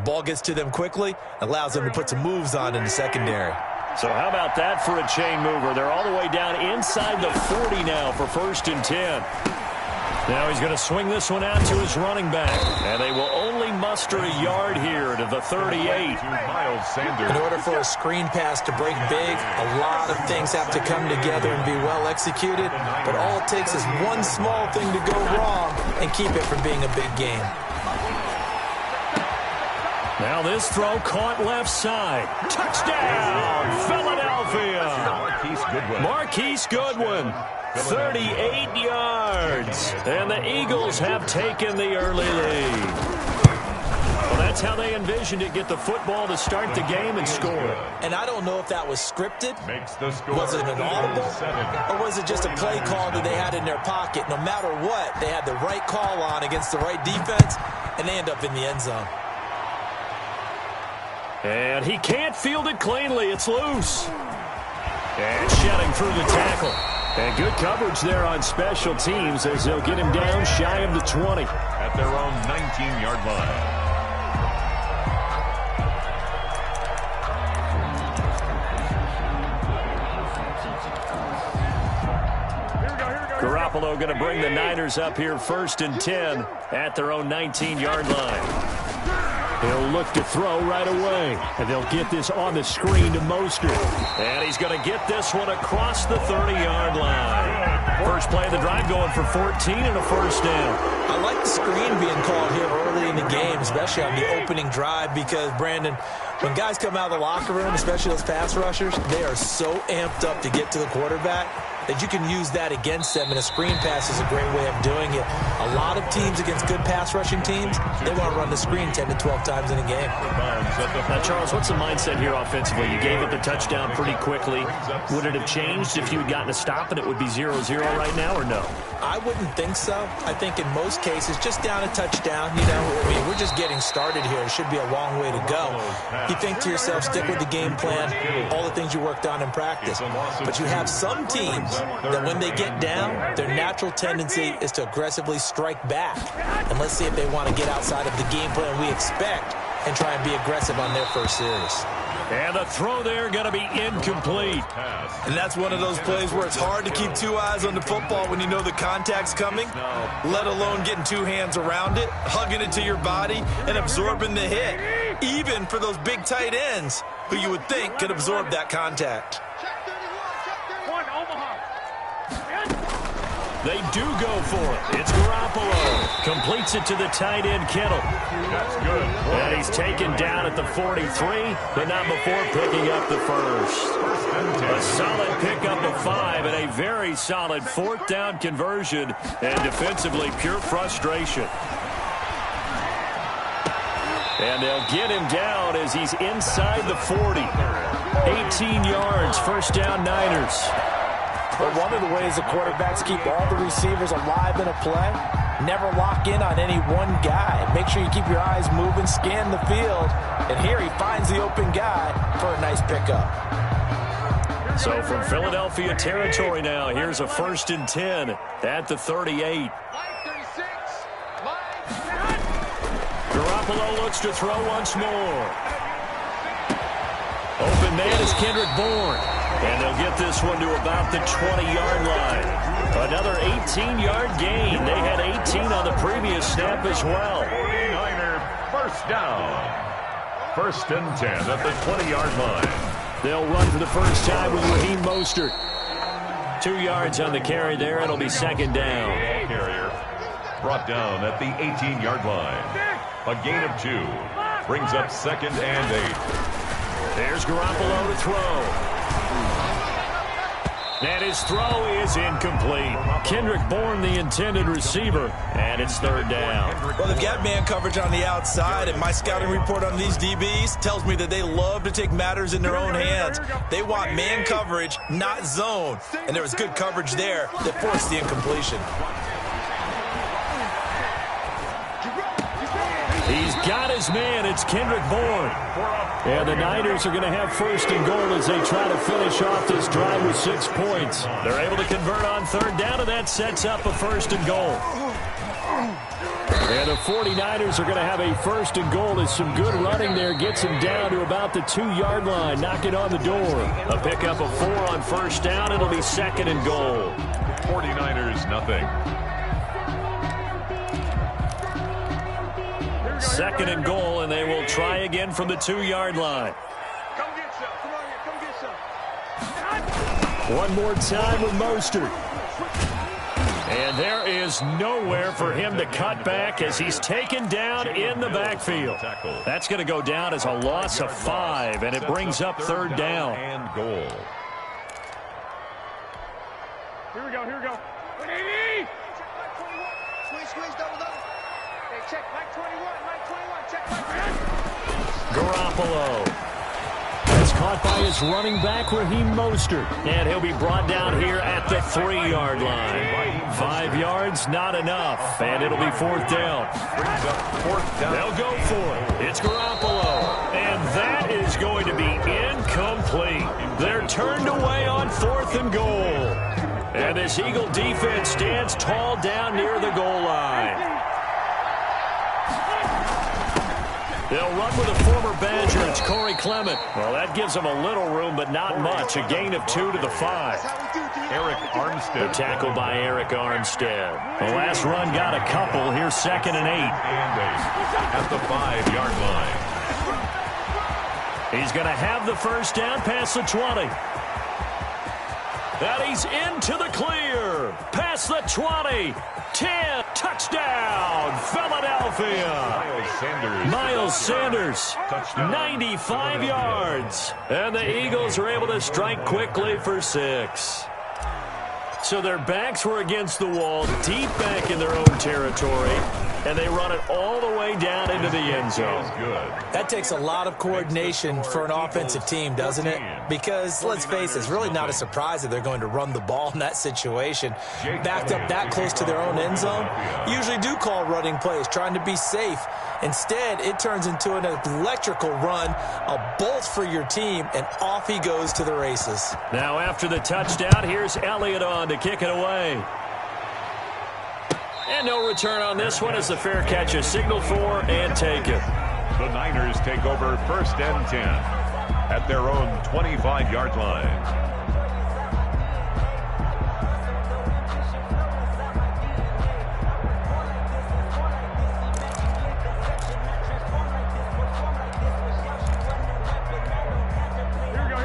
ball gets to them quickly, allows them to put some moves on in the secondary. So how about that for a chain mover? They're all the way down inside the 40 now for 1st and 10. Now he's going to swing this one out to his running back. And they will only muster a yard here to the 38. In order for a screen pass to break big, a lot of things have to come together and be well executed. But all it takes is one small thing to go wrong and keep it from being a big game. Now this throw caught left side. Touchdown, Philadelphia. Marquise Goodwin. 38 yards. And the Eagles have taken the early lead. Well, that's how they envisioned it. Get the football to start the game and score. And I don't know if that was scripted. Was it an audible? Or was it just a play call that they had in their pocket? No matter what, they had the right call on against the right defense, and they end up in the end zone. And he can't field it cleanly. It's loose. And shedding through the tackle. And good coverage there on special teams as they'll get him down shy of the 20. At their own 19-yard line. Garoppolo going to bring the Niners up here 1st and 10 at their own 19-yard line. He'll look to throw right away. And they'll get this on the screen to Mostert. And he's going to get this one across the 30-yard line. First play of the drive going for 14 and a first down. I like the screen being called here early in the game, especially on the opening drive, because, Brandon, when guys come out of the locker room, especially those pass rushers, they are so amped up to get to the quarterback that you can use that against them, and a screen pass is a great way of doing it. A lot of teams against good pass rushing teams, they want to run the screen 10 to 12 times in a game. Now, Charles, what's the mindset here offensively? You gave up the touchdown pretty quickly. Would it have changed if you had gotten a stop and it would be 0-0 right now, or no? I wouldn't think so. I think in most cases, just down a touchdown, you know, I mean, we're just getting started here. It should be a long way to go. You think to yourself, stick with the game plan, all the things you worked on in practice. But you have some teams that when they get down, their natural tendency is to aggressively strike back. And let's see if they want to get outside of the game plan we expect and try and be aggressive on their first series. And the throw there going to be incomplete. And that's one of those plays where it's hard to keep two eyes on the football when you know the contact's coming, let alone getting two hands around it, hugging it to your body, and absorbing the hit, even for those big tight ends who you would think could absorb that contact. They do go for it. It's Garoppolo. Completes it to the tight end, Kittle. That's good. And he's taken down at the 43, but not before picking up the first. A solid pickup of 5 and a very solid 4th down conversion, and defensively pure frustration. And they'll get him down as he's inside the 40. 18 yards, first down Niners. But one of the ways the quarterbacks keep all the receivers alive in a play, never lock in on any one guy. Make sure you keep your eyes moving, scan the field, and here he finds the open guy for a nice pickup. So from Philadelphia territory now, here's a 1st and 10 at the 38. Garoppolo looks to throw once more. Open man is Kendrick Bourne. And they'll get this one to about the 20-yard line. Another 18-yard gain. They had 18 on the previous snap as well. 49er first down. 1st and 10 at the 20-yard line. They'll run for the first time with Raheem Mostert. 2 yards on the carry there. It'll be 2nd down. Carrier brought down at the 18-yard line. A gain of 2. Brings up 2nd and 8. There's Garoppolo to throw. And his throw is incomplete. Kendrick Bourne, the intended receiver, and it's 3rd down. Well, they've got man coverage on the outside, and my scouting report on these DBs tells me that they love to take matters in their own hands. They want man coverage, not zone. And there was good coverage there that forced the incompletion. He's got his man. It's Kendrick Bourne. And the Niners are going to have 1st and goal as they try to finish off this drive with 6 points. They're able to convert on 3rd down, and that sets up a 1st and goal. And the 49ers are going to have a first and goal as some good running there gets them down to about the 2-yard line, knocking on the door. A pickup of 4 on first down. It'll be second and goal. 49ers, nothing. Second and goal, and they will try again from the 2-yard line. Come get some. Come on here. Come get some. One more time with Mostert. And there is nowhere for him to cut back as he's taken down in the backfield. That's going to go down as a loss of 5, and it brings up third down. And goal. Here we go. Here we go. 180. Squeeze, double. Hey, check Mike 21. Mike 21. Check Mike. Garoppolo. That's caught by his running back, Raheem Mostert. And he'll be brought down here at the 3-yard line. 5 yards, not enough. And it'll be fourth down. They'll go for it. It's Garoppolo. And that is going to be incomplete. They're turned away on 4th and goal. And this Eagle defense stands tall down near the goal line. They'll run with a former Badger. It's Corey Clement. Well, that gives them a little room, but not much. A gain of 2 to the 5. Eric Armstead. The tackle by Eric Armstead. The last run got a couple. Here's second and 8. At the 5-yard line. He's going to have the first down past the 20. And he's into the clear. Past the 20. 10. Touchdown, Philadelphia. Miles Sanders, 95 yards. And the Eagles are able to strike quickly for 6. So their backs were against the wall, deep back in their own territory, and they run it all the way down into the end zone. That takes a lot of coordination for an offensive team, doesn't it? Because, let's face it, it's really not a surprise that they're going to run the ball in that situation. Backed up that close to their own end zone, usually do call running plays, trying to be safe. Instead, it turns into an electrical run, a bolt for your team, and off he goes to the races. Now after the touchdown, here's Elliott on to kick it away. And no return on this one as the fair catch is signaled for and taken. The Niners take over first and 10 at their own 25-yard line.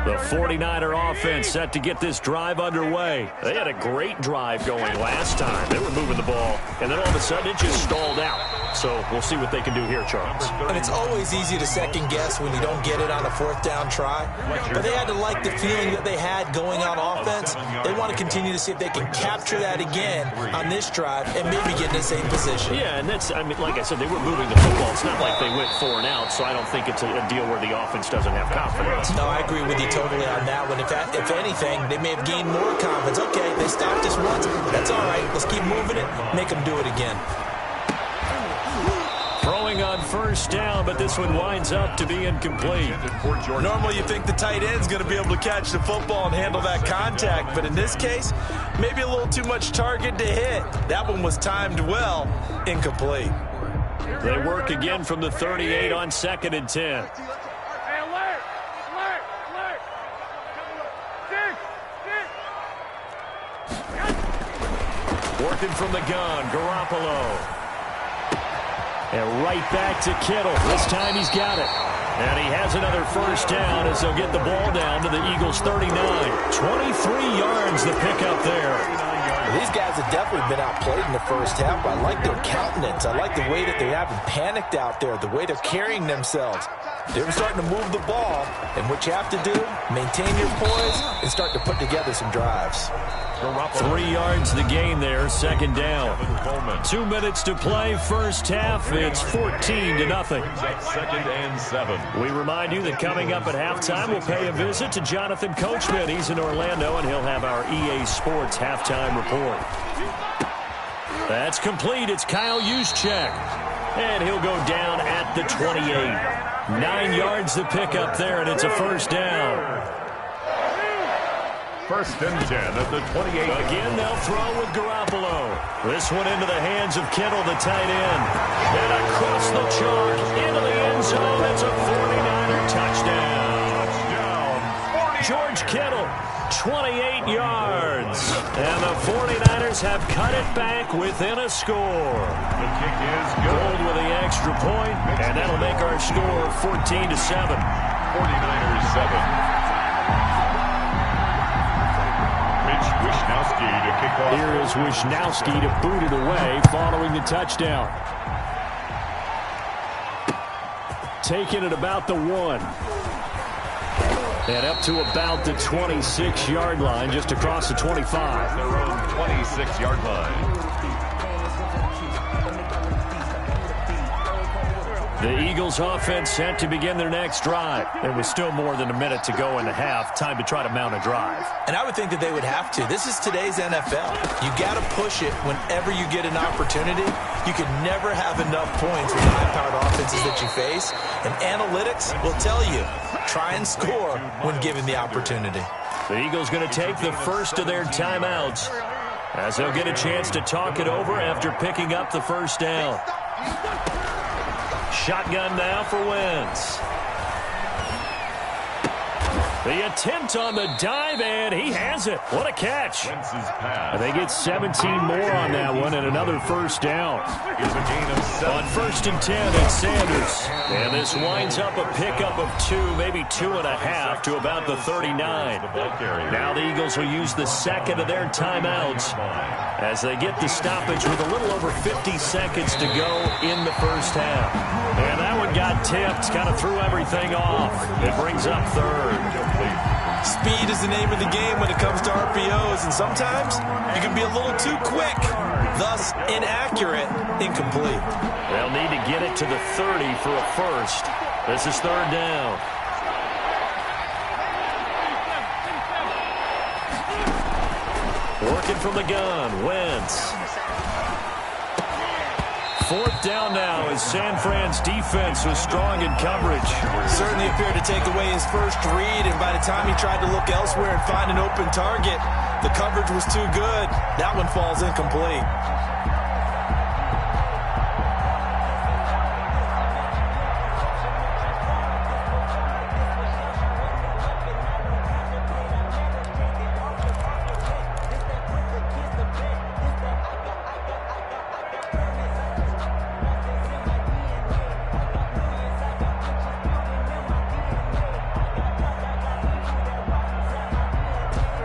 The 49er offense set to get this drive underway. They had a great drive going last time. They were moving the ball, and then all of a sudden it just stalled out. So we'll see what they can do here, Charles. And it's always easy to second guess when you don't get it on a 4th down try. But they had to like the feeling that they had going on offense. They want to continue to see if they can capture that again on this drive and maybe get in the same position. Yeah, and that's, I mean, like I said, they were moving the football. It's not like they went 4 and out, so I don't think it's a deal where the offense doesn't have confidence. No, I agree with you totally on that one. If anything, they may have gained more confidence. Okay, they stopped us once. That's all right. Let's keep moving it. Make them do it again. Throwing on first down, but this one winds up to be incomplete. Normally you think the tight end's going to be able to catch the football and handle that contact, but in this case, maybe a little too much target to hit. That one was timed well. Incomplete. They work again from the 38 on 2nd and 10. Working from the gun, Garoppolo. And right back to Kittle. This time he's got it. And he has another first down as they'll get the ball down to the Eagles' 39. 23 yards the pickup there. These guys have definitely been outplayed in the first half. I like their countenance. I like the way that they haven't panicked out there, the way they're carrying themselves. They're starting to move the ball, and what you have to do, maintain your poise and start to put together some drives. 3 yards the gain there, 2nd down. 2 minutes to play, first half. It's 14-0. 2nd and 7. We remind you that coming up at halftime, we'll pay a visit to Jonathan Coachman. He's in Orlando, and he'll have our EA Sports halftime report. That's complete. It's Kyle Juszczyk. And he'll go down at the 28. 9 yards to pick up there, and it's a first down. First and 10 at the 28. Again, they'll throw with Garoppolo. This one into the hands of Kittle, the tight end. And across the chalk, into the end zone. It's a 49er touchdown. George Kittle, 28 yards. And the 49ers have cut it back within a score. The kick is good. With the extra point, and that'll make our score 14-7. 49ers 7. Wishnowski to kick off. Here is Wishnowski to boot it away following the touchdown. Taking it about the 1. And up to about the 26-yard line, just across the 25. Their own 26-yard line. The Eagles offense set to begin their next drive. There was still more than a minute to go in the half. Time to try to mount a drive. And I would think that they would have to. This is today's NFL. You got to push it whenever you get an opportunity. You can never have enough points with the high-powered offenses that you face. And analytics will tell you, try and score when given the opportunity. The Eagles going to take the first of their timeouts as they'll get a chance to talk it over after picking up the first down. Shotgun now for Wentz. The attempt on the dive, and he has it. What a catch. They get 17 more on that one and another first down. Here's a gain of 7. On 1st and 10, it's Sanders. And this winds up a pickup of 2, maybe 2.5 to about the 39. Now the Eagles will use the second of their timeouts as they get the stoppage with a little over 50 seconds to go in the first half. And that one got tipped, kind of threw everything off. It brings up third. Speed is the name of the game when it comes to RPOs, and sometimes you can be a little too quick, thus inaccurate, incomplete. They'll need to get it to the 30 for a first. This is third down. Working from the gun, Wentz. Fourth down now as San Fran's defense was strong in coverage. Certainly appeared to take away his first read, and by the time he tried to look elsewhere and find an open target, the coverage was too good. That one falls incomplete.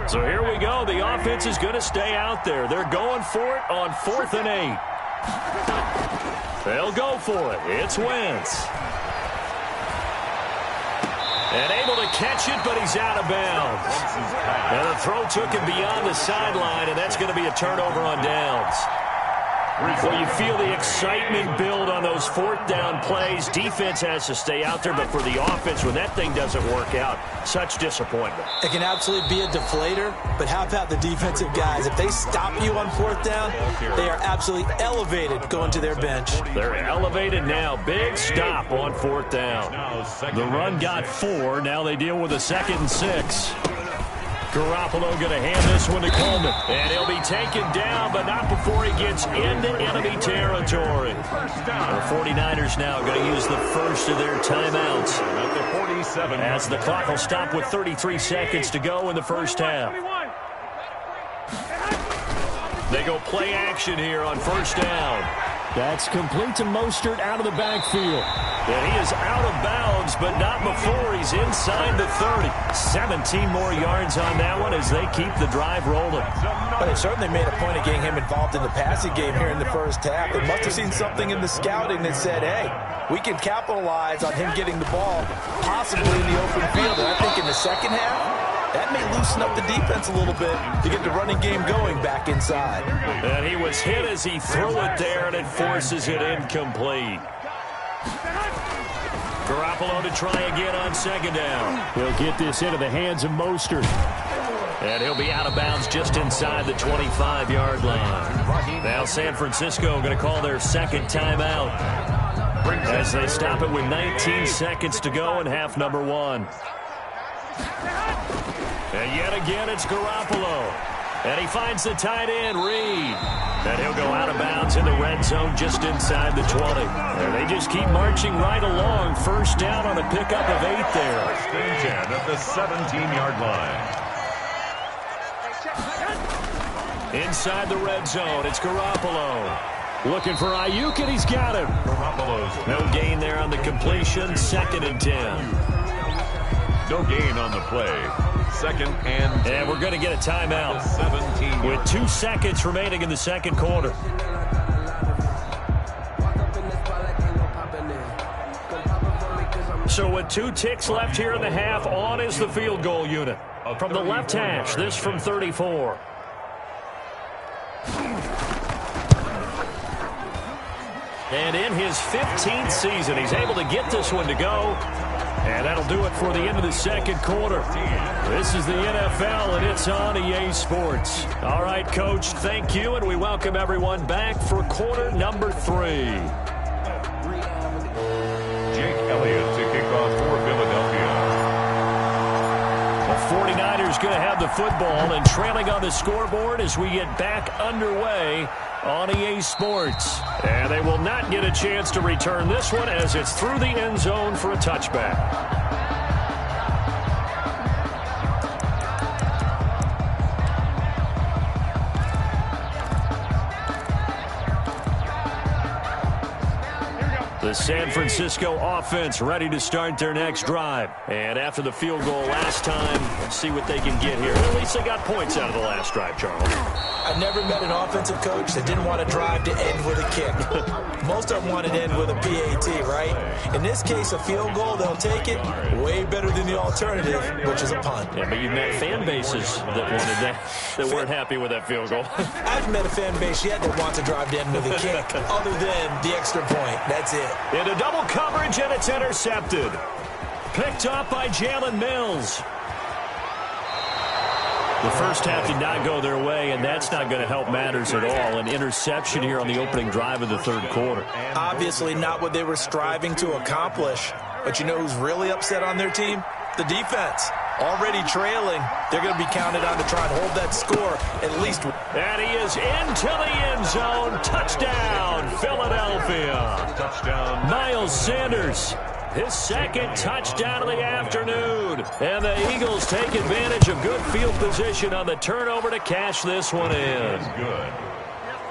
So here we go. The offense is going to stay out there. They're going for it on 4th and 8. They'll go for it. It's Wentz. And able to catch it, but he's out of bounds. And the throw took him beyond the sideline, and that's going to be a turnover on downs. Well, you feel the excitement build on those 4th down plays. Defense has to stay out there, but for the offense, when that thing doesn't work out, such disappointment. It can absolutely be a deflator, but how about the defensive guys? If they stop you on 4th down, they are absolutely elevated going to their bench. They're elevated now. Big stop on 4th down. The run got 4. Now they deal with a 2nd and 6. Garoppolo going to hand this one to Coleman. And he'll be taken down, but not before he gets into enemy territory. The 49ers now going to use the first of their timeouts as the clock will stop with 33 seconds to go in the first half. They go play action here on 1st down. That's complete to Mostert out of the backfield. And he is out of bounds, but not before he's inside the 30. 17 more yards on that one as they keep the drive rolling. But they certainly made a point of getting him involved in the passing game here in the first half. They must have seen something in the scouting that said, hey, we can capitalize on him getting the ball, possibly in the open field. And I think in the second half, that may loosen up the defense a little bit to get the running game going back inside. And he was hit as he threw it there, and it forces it incomplete. Garoppolo to try again on 2nd down. He'll get this into the hands of Mostert. And he'll be out of bounds just inside the 25-yard line. Now San Francisco going to call their 2nd timeout as they stop it with 19 seconds to go in half number 1. And yet again, it's Garoppolo. And he finds the tight end, Reed. And he'll go out of bounds in the red zone just inside the 20. And they just keep marching right along. First down on a pickup of 8 there. First and 10 at the 17-yard line. Inside the red zone, it's Garoppolo. Looking for Ayuk, and he's got him. No gain there on the completion. Second and 10. No gain on the play. Second and 10. And we're going to get a timeout with 2 seconds remaining in the second quarter. So with 2 ticks left here in the half, on is the field goal unit. From the left hash, this from 34. And in his 15th season, he's able to get this one to go. And that'll do it for the end of the second quarter. This is the NFL, and it's on EA Sports. All right, Coach, thank you, and we welcome everyone back for quarter number 3. Jake Elliott to kick off for Philadelphia. The 49ers going to have the football and trailing on the scoreboard as we get back underway on EA Sports. And they will not get a chance to return this one as it's through the end zone for a touchback. The San Francisco offense ready to start their next drive. And after the field goal last time, let's see what they can get here. At least they got points out of the last drive, Charles. I've never met an offensive coach that didn't want a drive to end with a kick. Most of them want it to end with a PAT, right? In this case, a field goal, they'll take it way better than the alternative, which is a punt. Yeah, but you've met fan bases that wanted that, that weren't happy with that field goal. I've met a fan base yet that wants a drive to end with a kick, other than the extra point. That's it. Into double coverage, and it's intercepted. Picked up by Jalen Mills. The first half did not go their way, and that's not going to help matters at all. An interception here on the opening drive of the third quarter. Obviously not what they were striving to accomplish. But you know who's really upset on their team? The defense. Already trailing. They're going to be counted on to try and hold that score at least. And he is into the end zone. Touchdown, Philadelphia. Touchdown. Miles Sanders. His second touchdown of the afternoon. And the Eagles take advantage of good field position on the turnover to cash this one in. Good.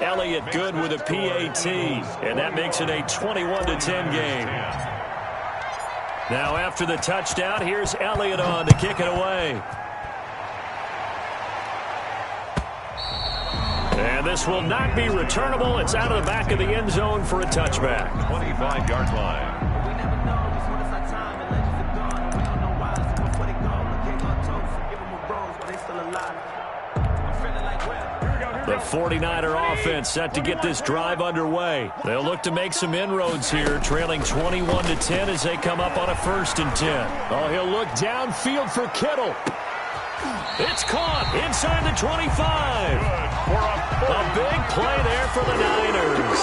Elliott good with a PAT. And that makes it a 21-10 game. Now after the touchdown, here's Elliott on to kick it away. And this will not be returnable. It's out of the back of the end zone for a touchback. 25-yard line. The 49er offense set to get this drive underway. They'll look to make some inroads here, trailing 21-10 as they come up on a 1st and 10. Oh, he'll look downfield for Kittle. It's caught inside the 25. A big play there for the Niners.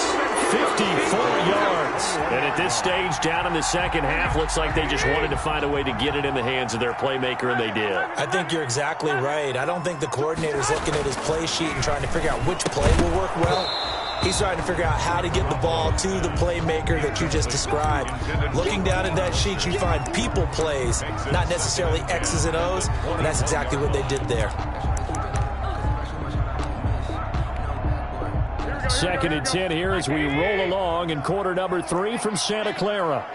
54 yards. And at this stage, down in the second half, looks like they just wanted to find a way to get it in the hands of their playmaker, and they did. I think you're exactly right. I don't think the coordinator's looking at his play sheet and trying to figure out which play will work well. He's trying to figure out how to get the ball to the playmaker that you just described. Looking down at that sheet, you find people plays, not necessarily X's and O's, and that's exactly what they did there. 2nd and 10 here as we roll along in quarter number 3 from Santa Clara.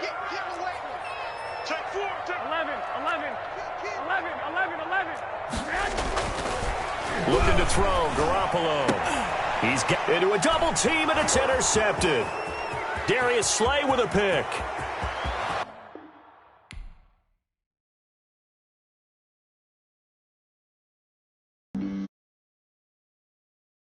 Check 4, check 11. Looking to throw, Garoppolo. He's got into a double team, and it's intercepted. Darius Slay with a pick.